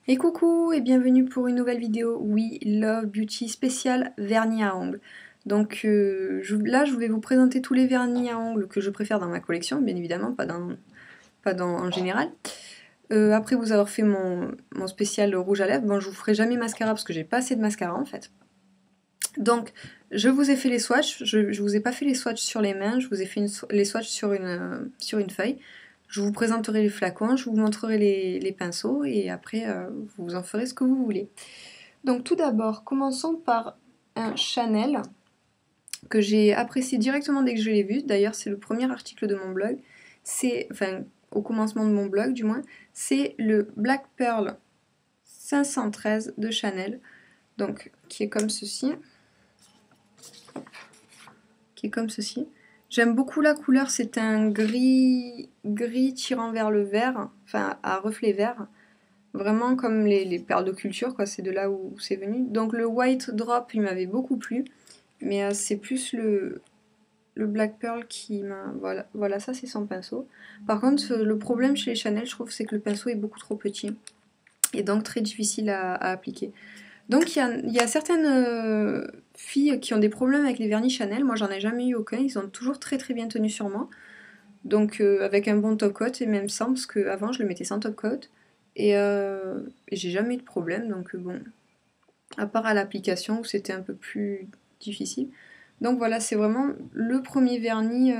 Et coucou et bienvenue pour une nouvelle vidéo We Love Beauty spécial vernis à ongles. Donc là je vais vous présenter tous les vernis à ongles que je préfère dans ma collection, bien évidemment, pas dans en général. Après vous avoir fait mon spécial rouge à lèvres, bon je vous ferai jamais mascara parce que j'ai pas assez de mascara en fait. Donc je vous ai fait les swatchs, je vous ai pas fait les swatchs sur les mains, je vous ai fait les swatchs sur une feuille. Je vous présenterai les flacons, je vous montrerai les pinceaux et après vous en ferez ce que vous voulez. Donc tout d'abord, commençons par un Chanel que j'ai apprécié directement dès que je l'ai vu. D'ailleurs, c'est le premier article de mon blog. Enfin, au commencement de mon blog du moins, c'est le Black Pearl 513 de Chanel. Donc, qui est comme ceci. Qui est comme ceci. J'aime beaucoup la couleur, c'est un gris tirant vers le vert, enfin à reflet vert. Vraiment comme les perles de culture, quoi, c'est de là où c'est venu. Donc le White Drop, il m'avait beaucoup plu, mais c'est plus le Black Pearl qui m'a... Voilà, ça c'est son pinceau. Par contre, le problème chez les Chanel, je trouve, c'est que le pinceau est beaucoup trop petit, et donc très difficile à appliquer. Donc il y a certaines filles qui ont des problèmes avec les vernis Chanel, moi j'en ai jamais eu aucun, ils ont toujours très très bien tenu sur moi. Donc avec un bon top coat et même sans, parce qu'avant je le mettais sans top coat. Et j'ai jamais eu de problème, donc bon, à part à l'application où c'était un peu plus difficile. Donc voilà, c'est vraiment le premier vernis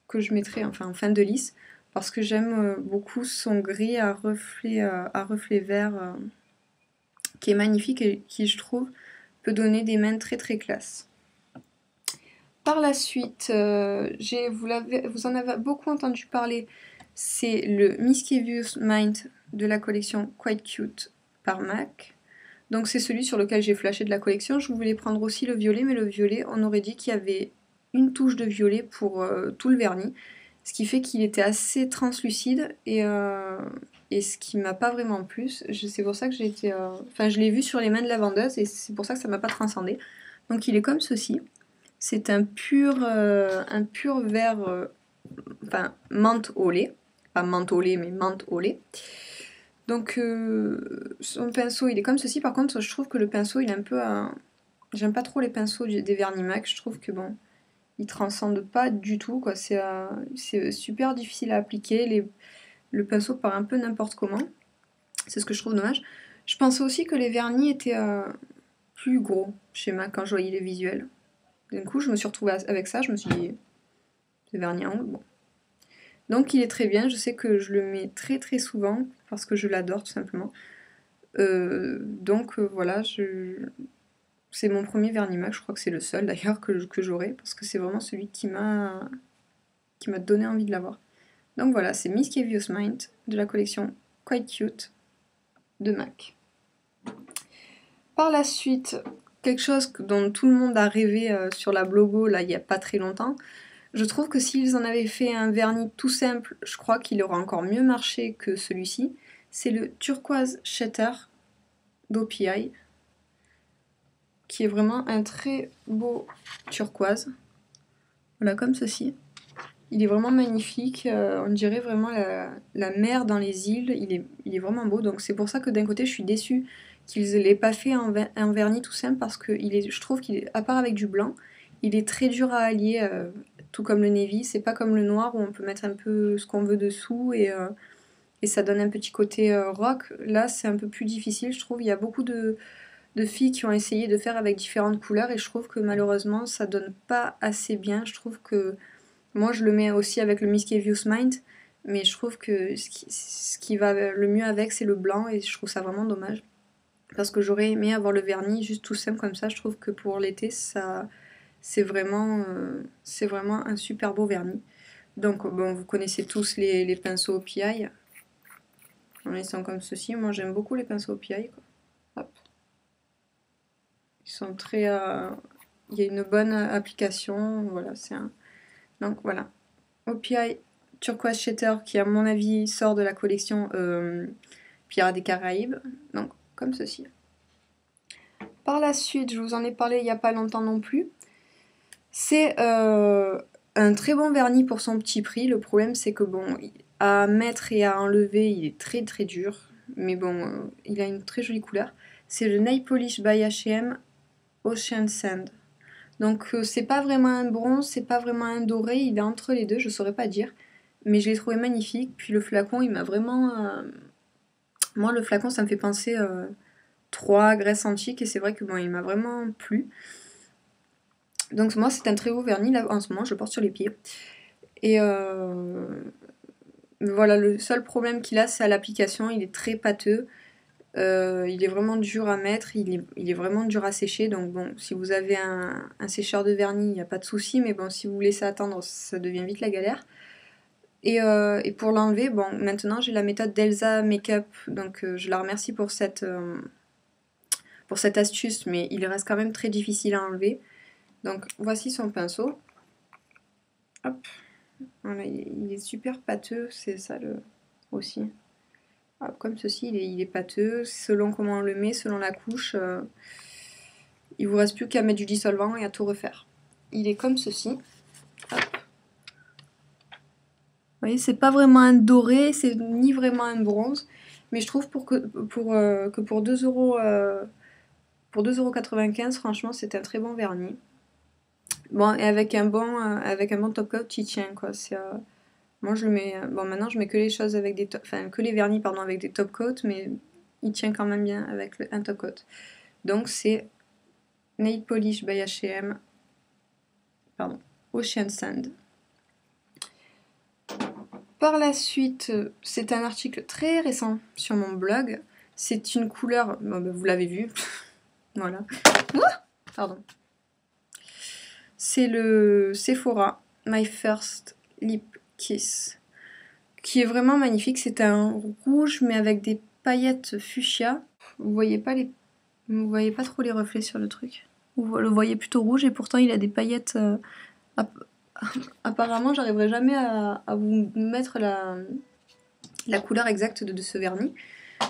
que je mettrai, enfin en fin de lisse, parce que j'aime beaucoup son gris à reflet vert, qui est magnifique et qui, je trouve, peut donner des mains très très classe. Par la suite, vous en avez beaucoup entendu parler, c'est le Mischievous Mind de la collection Quite Cute par MAC. Donc c'est celui sur lequel j'ai flashé de la collection. Je voulais prendre aussi le violet, mais le violet, on aurait dit qu'il y avait une touche de violet pour tout le vernis, ce qui fait qu'il était assez translucide et ce qui m'a pas vraiment plu. C'est pour ça que j'ai été... Enfin, je l'ai vu sur les mains de la vendeuse et c'est pour ça que ça m'a pas transcendé. Donc il est comme ceci. C'est un pur vert, enfin menthe au lait, pas menthe au lait mais menthe au lait. Donc son pinceau il est comme ceci. Par contre je trouve que le pinceau il est un peu j'aime pas trop les pinceaux des vernis MAC. Je trouve que bon, ils transcendent pas du tout quoi. C'est super difficile à appliquer. Le pinceau part un peu n'importe comment. C'est ce que je trouve dommage. Je pensais aussi que les vernis étaient plus gros chez MAC quand je voyais les visuels. D'un coup, je me suis retrouvée avec ça, je me suis dit, c'est vernis à ongles, bon. Donc il est très bien, je sais que je le mets très très souvent, parce que je l'adore tout simplement. Voilà, c'est mon premier vernis MAC, je crois que c'est le seul d'ailleurs que j'aurai, parce que c'est vraiment celui qui m'a donné envie de l'avoir. Donc voilà, c'est Mischievous Mind de la collection Quite Cute de MAC. Par la suite, quelque chose dont tout le monde a rêvé sur la Blogo là il n'y a pas très longtemps. Je trouve que s'ils en avaient fait un vernis tout simple, je crois qu'il aurait encore mieux marché que celui-ci. C'est le Turquoise Shatter d'OPI, qui est vraiment un très beau turquoise. Voilà, comme ceci. Il est vraiment magnifique, on dirait vraiment la mer dans les îles, il est vraiment beau. Donc c'est pour ça que d'un côté je suis déçue qu'ils ne l'aient pas fait en vernis tout simple, parce que je trouve qu'il est, à part avec du blanc, il est très dur à allier, tout comme le navy. C'est pas comme le noir où on peut mettre un peu ce qu'on veut dessous et ça donne un petit côté rock. Là c'est un peu plus difficile, je trouve. Il y a beaucoup de filles qui ont essayé de faire avec différentes couleurs et je trouve que malheureusement ça donne pas assez bien. Je trouve que moi je le mets aussi avec le Mischievous Mind, mais je trouve que ce qui va le mieux avec c'est le blanc et je trouve ça vraiment dommage. Parce que j'aurais aimé avoir le vernis juste tout simple comme ça. Je trouve que pour l'été c'est vraiment un super beau vernis. Donc bon, vous connaissez tous les pinceaux OPI. Ils sont comme ceci. Moi j'aime beaucoup les pinceaux OPI, quoi. Hop. Ils sont très... il y a une bonne application. Voilà, donc voilà. OPI Turquoise Shatter qui à mon avis sort de la collection Pirates des Caraïbes. Donc comme ceci. Par la suite, je vous en ai parlé il n'y a pas longtemps non plus. C'est un très bon vernis pour son petit prix. Le problème c'est que bon, à mettre et à enlever il est très très dur. mais bon, il a une très jolie couleur. C'est le Nail Polish by H&M Ocean Sand. Donc c'est pas vraiment un bronze, c'est pas vraiment un doré, il est entre les deux, je saurais pas dire. Mais je l'ai trouvé magnifique, puis le flacon il m'a vraiment... Moi le flacon ça me fait penser 3 Grèce antique et c'est vrai que bon il m'a vraiment plu. Donc moi c'est un très beau vernis, là en ce moment je le porte sur les pieds. Et voilà, le seul problème qu'il a c'est à l'application, il est très pâteux. Il est vraiment dur à mettre, il est vraiment dur à sécher, donc bon, si vous avez un sécheur de vernis, il n'y a pas de souci, mais bon, si vous laissez attendre, ça devient vite la galère. Et pour l'enlever, bon, maintenant j'ai la méthode d'Elsa Makeup, donc je la remercie pour cette astuce, mais il reste quand même très difficile à enlever. Donc voici son pinceau. Hop, voilà, il est super pâteux, c'est ça aussi. Hop, comme ceci, il est pâteux, selon comment on le met, selon la couche. Il vous reste plus qu'à mettre du dissolvant et à tout refaire. Il est comme ceci. Hop. Vous voyez, c'est pas vraiment un doré, c'est ni vraiment un bronze, mais je trouve que pour 2 €, pour 2,95 €, franchement, c'est un très bon vernis. Bon, et avec un bon top coat, il tient quoi. Moi, je le mets. Bon, maintenant, je mets que les choses avec que les vernis, pardon, avec des top coats, mais il tient quand même bien avec un top coat. Donc, c'est Nail Polish by H&M, pardon, Ocean Sand. Par la suite, c'est un article très récent sur mon blog. C'est une couleur, bon, vous l'avez vu, voilà. Pardon. C'est le Sephora My First Lip Kiss, qui est vraiment magnifique. C'est un rouge, mais avec des paillettes fuchsia. Vous voyez pas trop les reflets sur le truc. Vous le voyez plutôt rouge, et pourtant il a des paillettes. Apparemment, j'arriverai jamais à vous mettre la couleur exacte de ce vernis.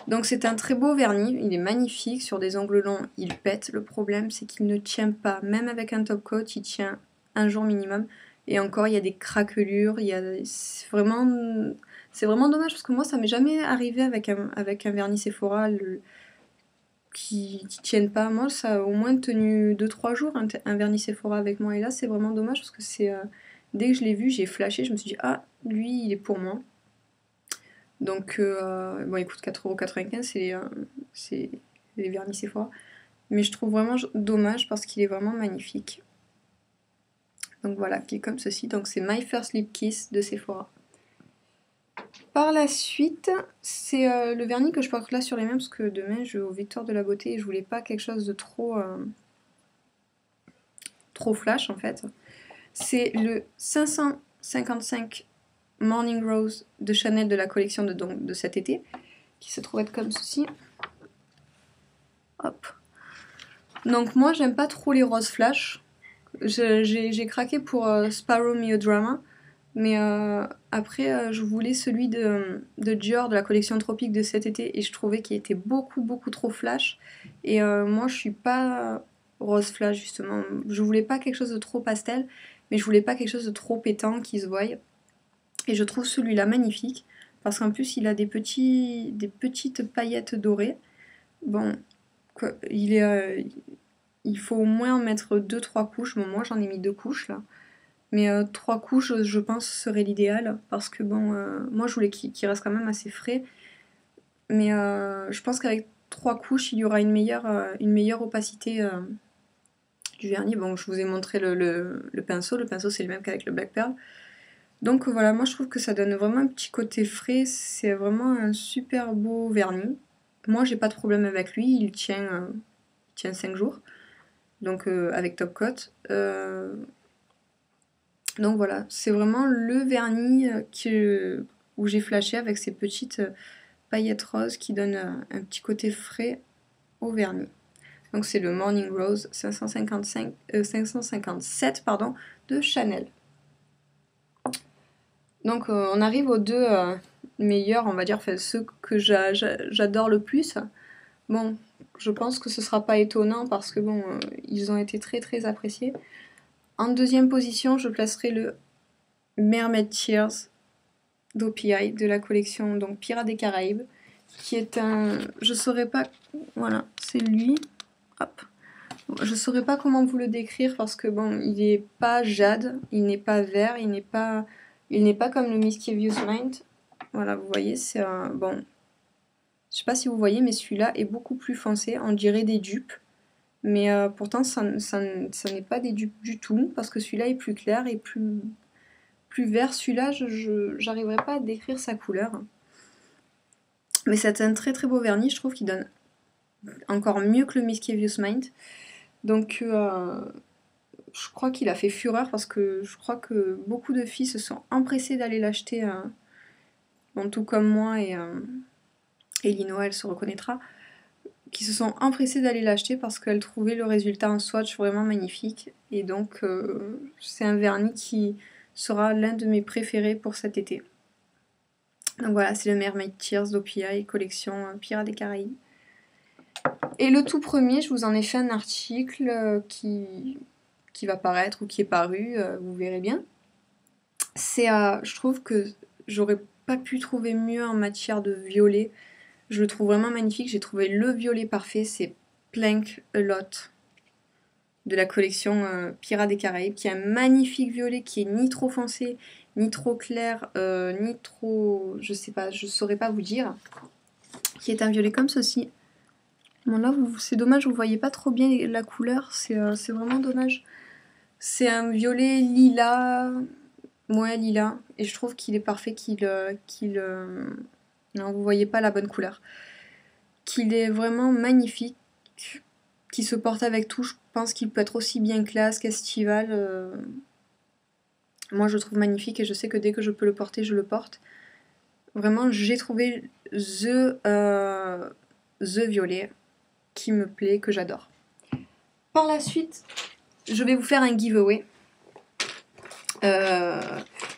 Donc c'est un très beau vernis, il est magnifique, sur des ongles longs il pète. Le problème c'est qu'il ne tient pas, même avec un top coat il tient un jour minimum. Et encore il y a des craquelures, c'est vraiment dommage parce que moi ça m'est jamais arrivé avec un vernis Sephora qui tienne pas. Moi ça a au moins tenu 2-3 jours un vernis Sephora avec moi, et là c'est vraiment dommage parce que dès que je l'ai vu j'ai flashé, je me suis dit ah lui il est pour moi. Donc, bon, il coûte 4,95 €, c'est les vernis Sephora. Mais je trouve vraiment dommage parce qu'il est vraiment magnifique. Donc voilà, qui est comme ceci. Donc c'est My First Lip Kiss de Sephora. Par la suite, c'est le vernis que je porte là sur les mains parce que demain je vais au Victoire de la Beauté et je voulais pas quelque chose de trop flash en fait. C'est le 555 Morning Rose de Chanel de la collection de cet été, qui se trouve être comme ceci. Hop. Donc moi j'aime pas trop les roses flash. J'ai craqué pour Sparrow Melodrama, mais après je voulais celui de Dior de la collection Tropique de cet été et je trouvais qu'il était beaucoup trop flash. Et moi je suis pas rose flash justement. Je voulais pas quelque chose de trop pastel, mais je voulais pas quelque chose de trop pétant qui se voie. Et je trouve celui-là magnifique parce qu'en plus il a des petites paillettes dorées. Bon, quoi, il faut au moins en mettre 2-3 couches. Bon, moi j'en ai mis 2 couches là. Mais 3 couches, je pense, serait l'idéal. Parce que bon, moi je voulais qu'il reste quand même assez frais. Mais je pense qu'avec 3 couches, il y aura une meilleure opacité du vernis. Bon, je vous ai montré le pinceau. Le pinceau c'est le même qu'avec le Black Pearl. Donc voilà, moi je trouve que ça donne vraiment un petit côté frais. C'est vraiment un super beau vernis. Moi j'ai pas de problème avec lui, il tient 5 jours. Donc avec top coat. Donc voilà, c'est vraiment le vernis où j'ai flashé avec ces petites paillettes roses qui donnent un petit côté frais au vernis. Donc c'est le Morning Rose 557 de Chanel. Donc on arrive aux deux meilleurs, on va dire, enfin, ceux que j'adore le plus. Bon, je pense que ce sera pas étonnant parce que bon, ils ont été très appréciés. En deuxième position, je placerai le Mermaid Tears d'OPI de la collection donc Pirates des Caraïbes, qui est un... Je saurais pas... Voilà, c'est lui. Hop. Je saurais pas comment vous le décrire parce que bon, il est pas jade, il n'est pas vert, il n'est pas comme le Mischievous Mind. Voilà, vous voyez, c'est un... Bon, je sais pas si vous voyez, mais celui-là est beaucoup plus foncé, on dirait des dupes. Mais pourtant, ça n'est pas des dupes du tout, parce que celui-là est plus clair et plus vert. Celui-là, je n'arriverai pas à décrire sa couleur. Mais c'est un très très beau vernis, je trouve qu'il donne encore mieux que le Mischievous Mind. Donc je crois qu'il a fait fureur, parce que je crois que beaucoup de filles se sont empressées d'aller l'acheter, bon, tout comme moi, et Lino, elle se reconnaîtra, qui se sont empressées d'aller l'acheter parce qu'elles trouvaient le résultat en swatch vraiment magnifique. Et donc c'est un vernis qui sera l'un de mes préférés pour cet été. Donc voilà, c'est le Mermaid Tears d'OPI, collection Pirates des Caraïbes. Et le tout premier, je vous en ai fait un article qui va paraître ou qui est paru, vous verrez bien. C'est, je trouve que j'aurais pas pu trouver mieux en matière de violet. Je le trouve vraiment magnifique. J'ai trouvé le violet parfait. C'est Plank A Lot de la collection Pirates des Caraïbes, qui est un magnifique violet qui est ni trop foncé, ni trop clair, ni trop... je sais pas, je saurais pas vous dire. Qui est un violet comme ceci. Bon là, c'est dommage, vous voyez pas trop bien la couleur. C'est vraiment dommage. C'est un violet lilas... Ouais, lilas. Et je trouve qu'il est parfait, non, vous voyez pas la bonne couleur. Qu'il est vraiment magnifique, qui se porte avec tout. Je pense qu'il peut être aussi bien classe qu'estival. Moi, je le trouve magnifique et je sais que dès que je peux le porter, je le porte. Vraiment, j'ai trouvé the violet qui me plaît, que j'adore. Par la suite, je vais vous faire un giveaway.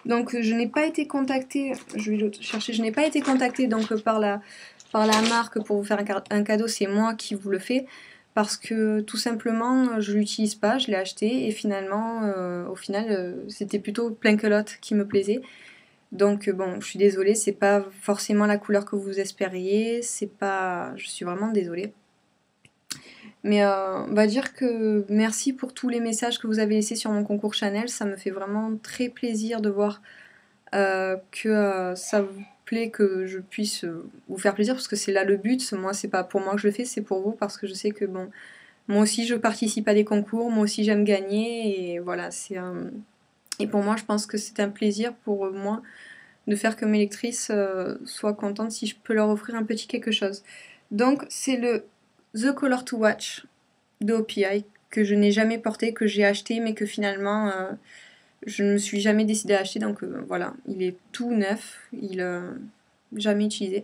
Donc je n'ai pas été contactée, je vais le chercher, je n'ai pas été contactée donc par la marque pour vous faire un cadeau, c'est moi qui vous le fais, parce que tout simplement je l'utilise pas, je l'ai acheté et finalement au final c'était plutôt Plank A Lot qui me plaisait. Donc bon, je suis désolée, c'est pas forcément la couleur que vous espériez, je suis vraiment désolée. Mais on va dire que merci pour tous les messages que vous avez laissés sur mon concours Chanel. Ça me fait vraiment très plaisir de voir que ça vous plaît, que je puisse vous faire plaisir, parce que c'est là le but. Moi, c'est pas pour moi que je le fais, c'est pour vous, parce que je sais que bon, moi aussi je participe à des concours, moi aussi j'aime gagner, et voilà, et pour moi, je pense que c'est un plaisir pour moi de faire que mes lectrices soient contentes si je peux leur offrir un petit quelque chose. Donc, c'est le The Color to Watch de OPI, que je n'ai jamais porté, que j'ai acheté, mais que finalement je ne me suis jamais décidée à acheter. Donc voilà, il est tout neuf, jamais utilisé.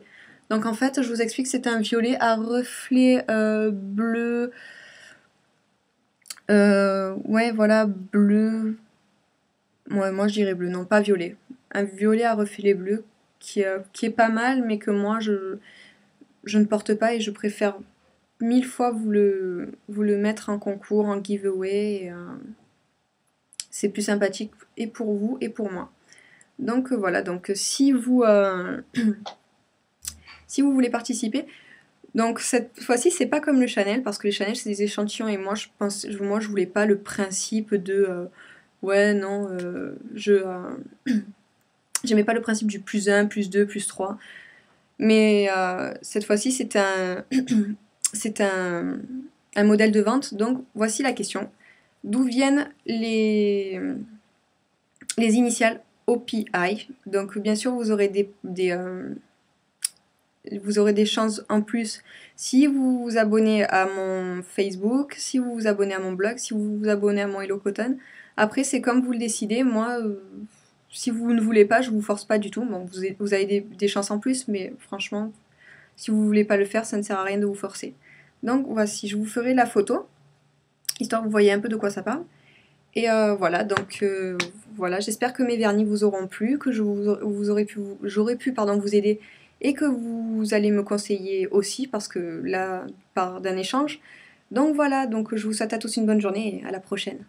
Donc en fait, je vous explique, c'est un violet à reflet bleu. Ouais, voilà, bleu. Ouais, moi je dirais bleu, non, pas violet. Un violet à reflet bleu qui est pas mal, mais que moi je ne porte pas, et je préfère 1000 fois vous le mettre en concours, en giveaway. C'est plus sympathique et pour vous et pour moi. Donc voilà, donc si vous si vous voulez participer, donc cette fois-ci c'est pas comme le Chanel, parce que les Chanel c'est des échantillons, et moi je voulais pas le principe de ouais non j'aimais pas le principe du plus 1, plus 2, plus 3. Mais cette fois-ci c'est un c'est un modèle de vente. Donc voici la question: d'où viennent les initiales OPI? Donc bien sûr vous aurez vous aurez des chances en plus si vous vous abonnez à mon Facebook, si vous vous abonnez à mon blog, si vous vous abonnez à mon Hello Cotton. Après c'est comme vous le décidez. Moi si vous ne voulez pas, je vous force pas du tout. Bon, vous avez des chances en plus, mais franchement si vous voulez pas le faire, ça ne sert à rien de vous forcer. Donc voici, je vous ferai la photo, histoire que vous voyez un peu de quoi ça parle. Et voilà, donc voilà, j'espère que mes vernis vous auront plu, que j'aurais pu vous aider, et que vous allez me conseiller aussi, parce que là, par d'un échange. Donc voilà, donc je vous souhaite à tous une bonne journée et à la prochaine.